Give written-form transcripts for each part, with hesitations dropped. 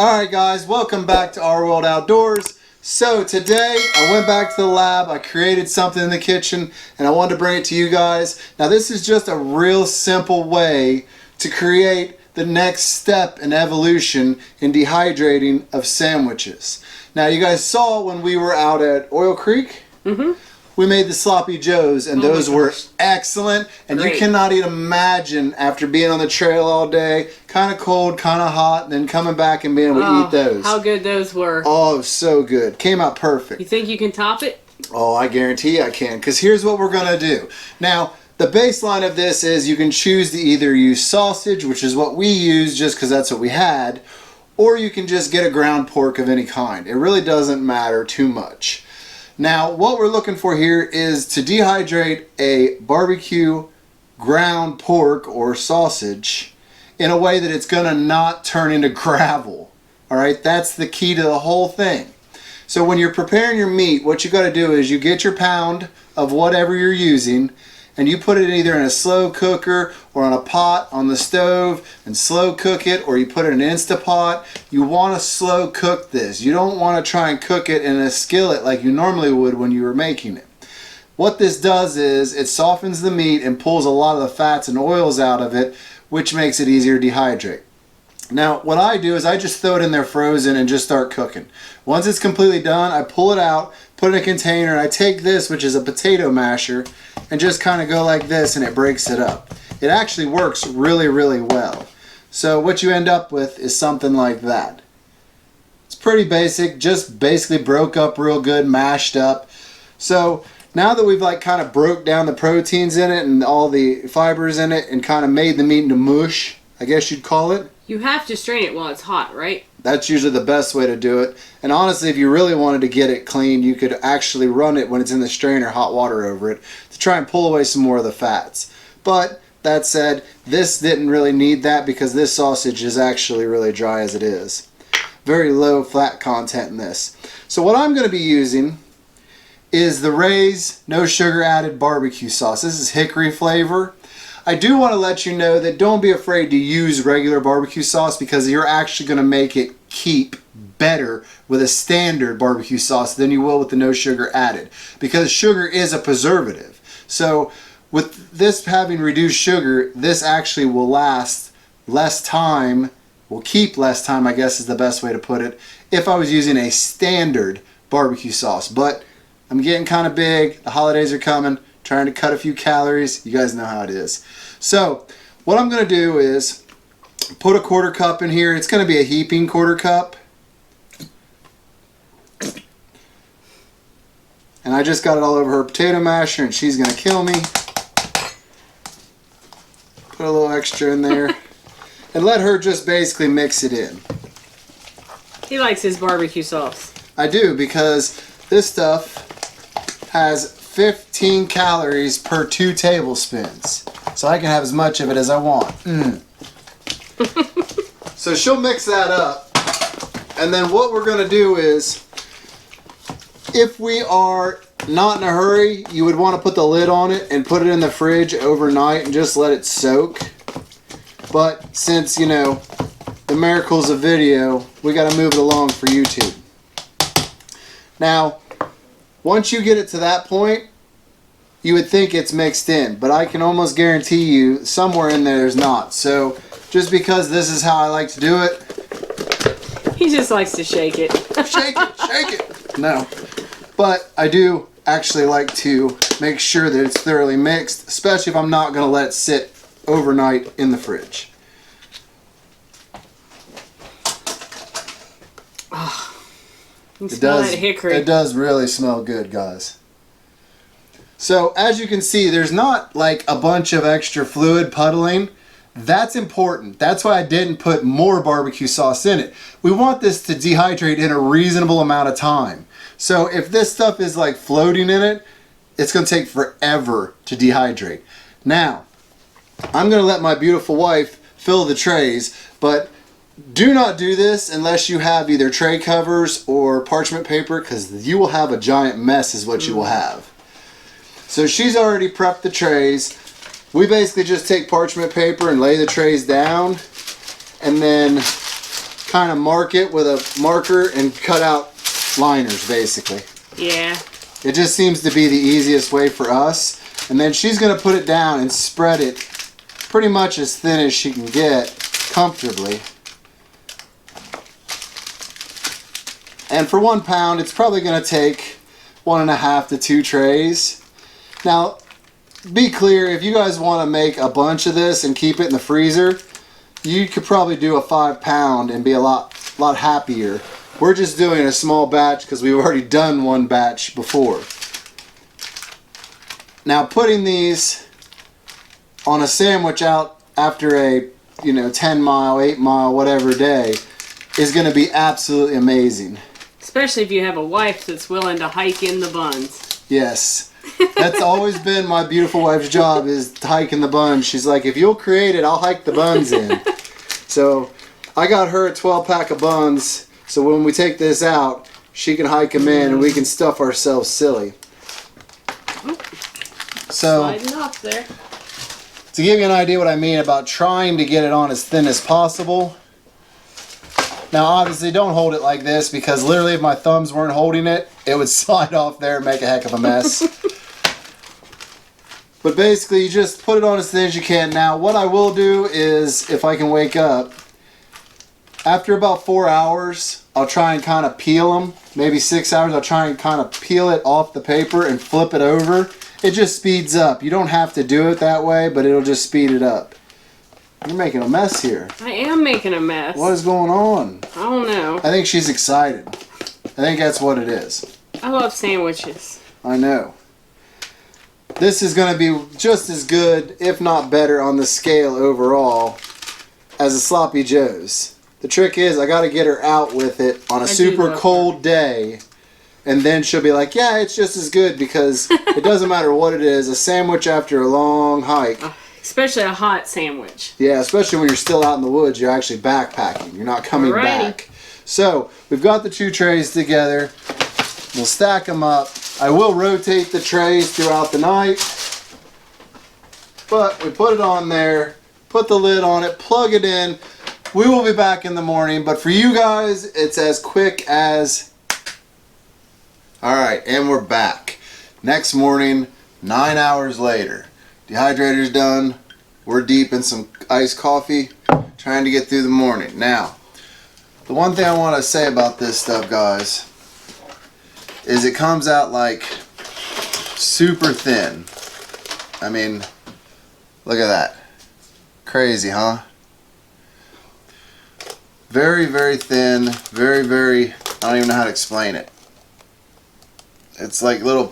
Alright guys, welcome back to Our World Outdoors. So today I went back to the lab, I created something in the kitchen and I wanted to bring it to you guys. Now this is just a real simple way to create the next step in evolution in dehydrating of sandwiches. Now you guys saw when we were out at Oil Creek, we made the Sloppy Joes and those were excellent. And great. You cannot even imagine after being on the trail all day, kind of cold, kind of hot, and then coming back and being able to eat those. How good those were. Oh, so good. Came out perfect. You think you can top it? Oh, I guarantee I can, because here's what we're going to do. Now, the baseline of this is you can choose to either use sausage, which is what we use just because that's what we had, or you can just get a ground pork of any kind. It really doesn't matter too much. Now, what we're looking for here is to dehydrate a barbecue ground pork or sausage in a way that it's going to not turn into gravel. Alright, that's the key to the whole thing. So when you're preparing your meat, what you got to do is you get your pound of whatever you're using and you put it either in a slow cooker or on a pot on the stove and slow cook it, or you put it in an Instapot. You want to slow cook this. You don't want to try and cook it in a skillet like you normally would when you were making it. What this does is it softens the meat and pulls a lot of the fats and oils out of it, which makes it easier to dehydrate. Now what I do is I just throw it in there frozen and just start cooking. Once it's completely done, I pull it out, put it in a container, and I take this, which is a potato masher, and just kind of go like this and it breaks it up. It actually works really, really well. So what you end up with is something like that. It's pretty basic, just basically broke up real good, mashed up. So now that we've like kind of broke down the proteins in it and all the fibers in it and kind of made the meat into mush, I guess you'd call it. You have to strain it while it's hot, right? That's usually the best way to do it. And honestly, if you really wanted to get it clean, you could actually run it when it's in the strainer, hot water over it, to try and pull away some more of the fats. But that said, this didn't really need that because this sausage is actually really dry as it is. Very low fat content in this. So what I'm going to be using is the Ray's no sugar added barbecue sauce. This is hickory flavor. I do want to let you know that don't be afraid to use regular barbecue sauce because you're actually going to make it keep better with a standard barbecue sauce than you will with the no sugar added, because sugar is a preservative. So with this having reduced sugar, this actually will last less time, will keep less time, I guess is the best way to put it, if I was using a standard barbecue sauce. But I'm getting kind of big, the holidays are coming, trying to cut a few calories. You guys know how it is. So what I'm going to do is put a 1/4 cup in here. It's going to be a heaping 1/4 cup. And I just got it all over her potato masher and she's going to kill me. Put a little extra in there. And let her just basically mix it in. He likes his barbecue sauce. I do, because this stuff has 15 calories per 2 tablespoons. So I can have as much of it as I want. So she'll mix that up. And then what we're going to do is, if we are not in a hurry, you would want to put the lid on it and put it in the fridge overnight and just let it soak. But since, you know, the miracles of video, we got to move it along for YouTube. Now, once you get it to that point, you would think it's mixed in, but I can almost guarantee you somewhere in there is not. So just because this is how I like to do it. He just likes to shake it. Shake it, shake it. No. But I do actually like to make sure that it's thoroughly mixed, especially if I'm not going to let it sit overnight in the fridge. It does really smell good, guys. So as you can see, there's not like a bunch of extra fluid puddling. That's important. That's why I didn't put more barbecue sauce in it. We want this to dehydrate in a reasonable amount of time. So if this stuff is like floating in it, it's going to take forever to dehydrate. Now, I'm going to let my beautiful wife fill the trays, but do not do this unless you have either tray covers or parchment paper, because you will have a giant mess is what you will have. So she's already prepped the trays. We basically just take parchment paper and lay the trays down and then kind of mark it with a marker and cut out liners, basically. Yeah. It just seems to be the easiest way for us. And then she's going to put it down and spread it pretty much as thin as she can get comfortably. And for 1 pound, it's probably going to take 1.5 to 2 trays. Now, be clear, if you guys want to make a bunch of this and keep it in the freezer, you could probably do a 5 pound and be a lot happier. We're just doing a small batch because we've already done one batch before. Now, putting these on a sandwich out after a 10 mile, 8 mile, whatever day is going to be absolutely amazing. Especially if you have a wife that's willing to hike in the buns. Yes. That's always been my beautiful wife's job, is to hike in the buns. She's like, if you'll create it, I'll hike the buns in. So I got her a 12-pack of buns, so when we take this out, she can hike them in and we can stuff ourselves silly. So, Sliding off there. to give you an idea what I mean about trying to get it on as thin as possible. Now obviously don't hold it like this, because literally if my thumbs weren't holding it, it would slide off there and make a heck of a mess. But basically you just put it on as thin as you can. Now what I will do is, if I can wake up, after about 4 hours, I'll try and kind of peel them. Maybe 6 hours, I'll try and kind of peel it off the paper and flip it over. It just speeds up. You don't have to do it that way, but it'll just speed it up. You're making a mess here. I am making a mess. What is going on? I don't know. I think she's excited. I think that's what it is. I love sandwiches. I know. This is going to be just as good, if not better, on the scale overall as a Sloppy Joe's. The trick is I got to get her out with it on a super cold day, and then she'll be like, yeah, it's just as good, because it doesn't matter what it is. A sandwich after a long hike. Especially a hot sandwich. Yeah, especially when you're still out in the woods, you're actually backpacking. You're not coming back. So, we've got the 2 trays together. We'll stack them up. I will rotate the trays throughout the night. But we put it on there, put the lid on it, plug it in. We will be back in the morning, but for you guys, it's as quick as... Alright, and we're back. Next morning, 9 hours later. Dehydrator's done. We're deep in some iced coffee, trying to get through the morning. Now, the one thing I want to say about this stuff, guys, is it comes out like super thin. I mean, look at that. Crazy, huh? Very, very thin. Very, very, I don't even know how to explain it. It's like little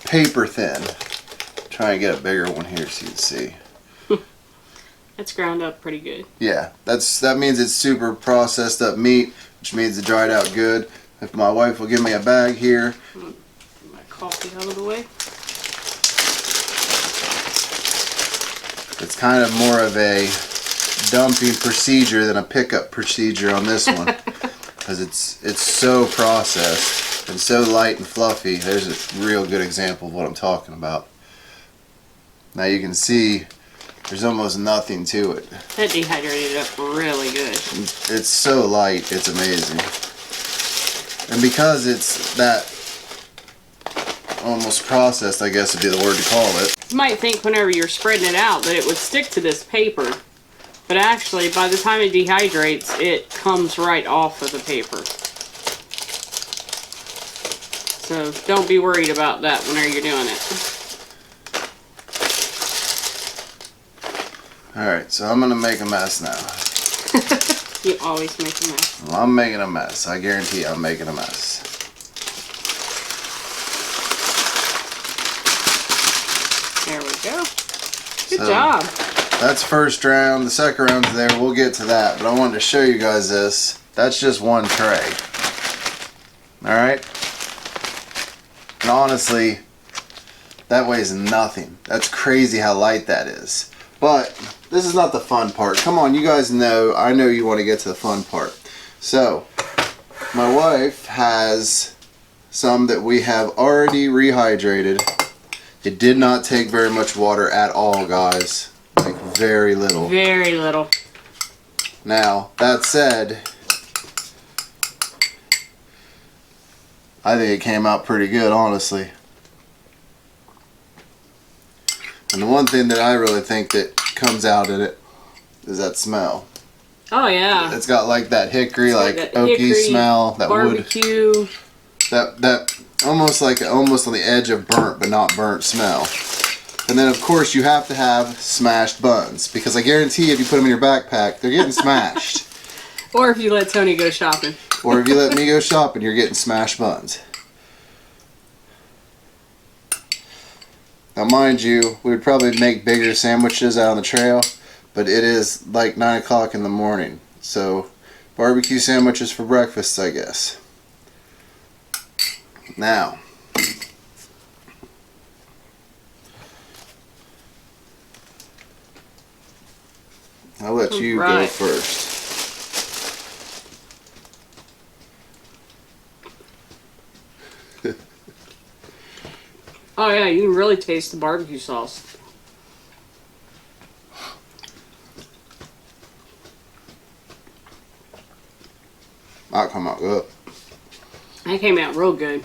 paper thin. Try and get a bigger one here so you can see. That's ground up pretty good. Yeah, that means it's super processed up meat, which means it dried out good. If my wife will give me a bag here. Get my coffee out of the way. It's kind of more of a dumping procedure than a pickup procedure on this one, because it's so processed and so light and fluffy. There's a real good example of what I'm talking about. Now you can see there's almost nothing to it. That dehydrated up really good. It's so light, it's amazing. And because it's that almost processed, I guess would be the word to call it. You might think whenever you're spreading it out that it would stick to this paper, but actually by the time it dehydrates, it comes right off of the paper. So don't be worried about that whenever you're doing it. Alright, so I'm going to make a mess now. You always make a mess. Well, I'm making a mess. I guarantee I'm making a mess. There we go. Good job. That's first round. The second round's there. We'll get to that. But I wanted to show you guys this. That's just one tray. Alright? And honestly, that weighs nothing. That's crazy how light that is. But this is not the fun part. Come on, you guys know. I know you want to get to the fun part. So, my wife has some that we have already rehydrated. It did not take very much water at all, guys. Like very little. Very little. Now, that said, I think it came out pretty good, honestly. And the one thing that I really think that comes out in it is that smell. Oh yeah. It's got like that hickory, like that oaky hickory, smell, that barbecue. wood. That almost on the edge of burnt, but not burnt smell. And then of course you have to have smashed buns, because I guarantee if you put them in your backpack, they're getting smashed. Or if you let Tony go shopping. Or if you let me go shopping, you're getting smashed buns. Now mind you, we would probably make bigger sandwiches out on the trail, but it is like 9 o'clock in the morning. So barbecue sandwiches for breakfast, I guess. Now, I'll let you go first. Oh yeah, you can really taste the barbecue sauce. That come out good. That came out real good.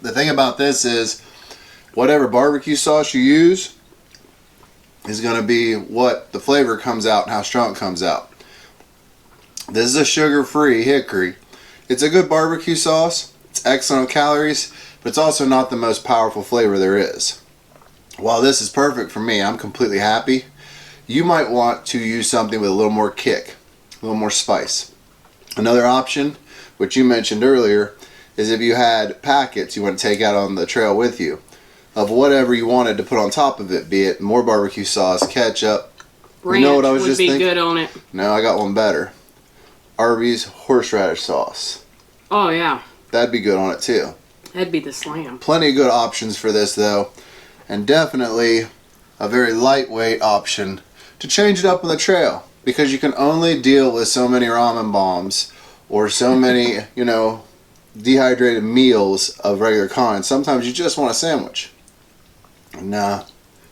The thing about this is, whatever barbecue sauce you use is going to be what the flavor comes out and how strong it comes out. This is a sugar-free hickory. It's a good barbecue sauce. It's excellent on calories, but it's also not the most powerful flavor there is. While this is perfect for me, I'm completely happy. You might want to use something with a little more kick, a little more spice. Another option, which you mentioned earlier, is if you had packets you want to take out on the trail with you of whatever you wanted to put on top of it, be it more barbecue sauce, ketchup. Ranch, you know what I was would just be thinking? good on it. No, I got one better. Arby's horseradish sauce. Oh yeah. That'd be good on it too. That'd be the slam. Plenty of good options for this though, and definitely a very lightweight option to change it up on the trail, because you can only deal with so many ramen bombs or so many, dehydrated meals of regular kind. Sometimes you just want a sandwich. Nah,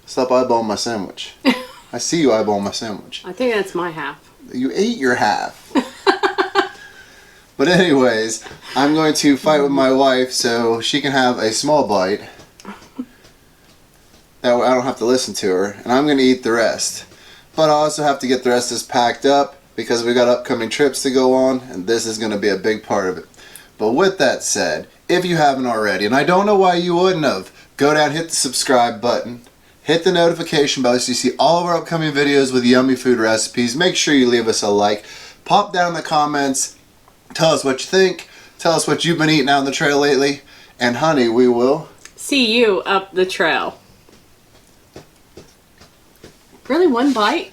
stop eyeballing my sandwich. I see you eyeballing my sandwich. I think that's my half. You ate your half. But anyways, I'm going to fight with my wife so she can have a small bite. That way I don't have to listen to her. And I'm going to eat the rest. But I also have to get the rest of this packed up because we got upcoming trips to go on, and this is going to be a big part of it. But with that said, if you haven't already, and I don't know why you wouldn't have, go down, hit the subscribe button, hit the notification bell so you see all of our upcoming videos with yummy food recipes. Make sure you leave us a like. Pop down in the comments. Tell us what you think. Tell us what you've been eating out on the trail lately. And honey, we will see you up the trail. Really, one bite?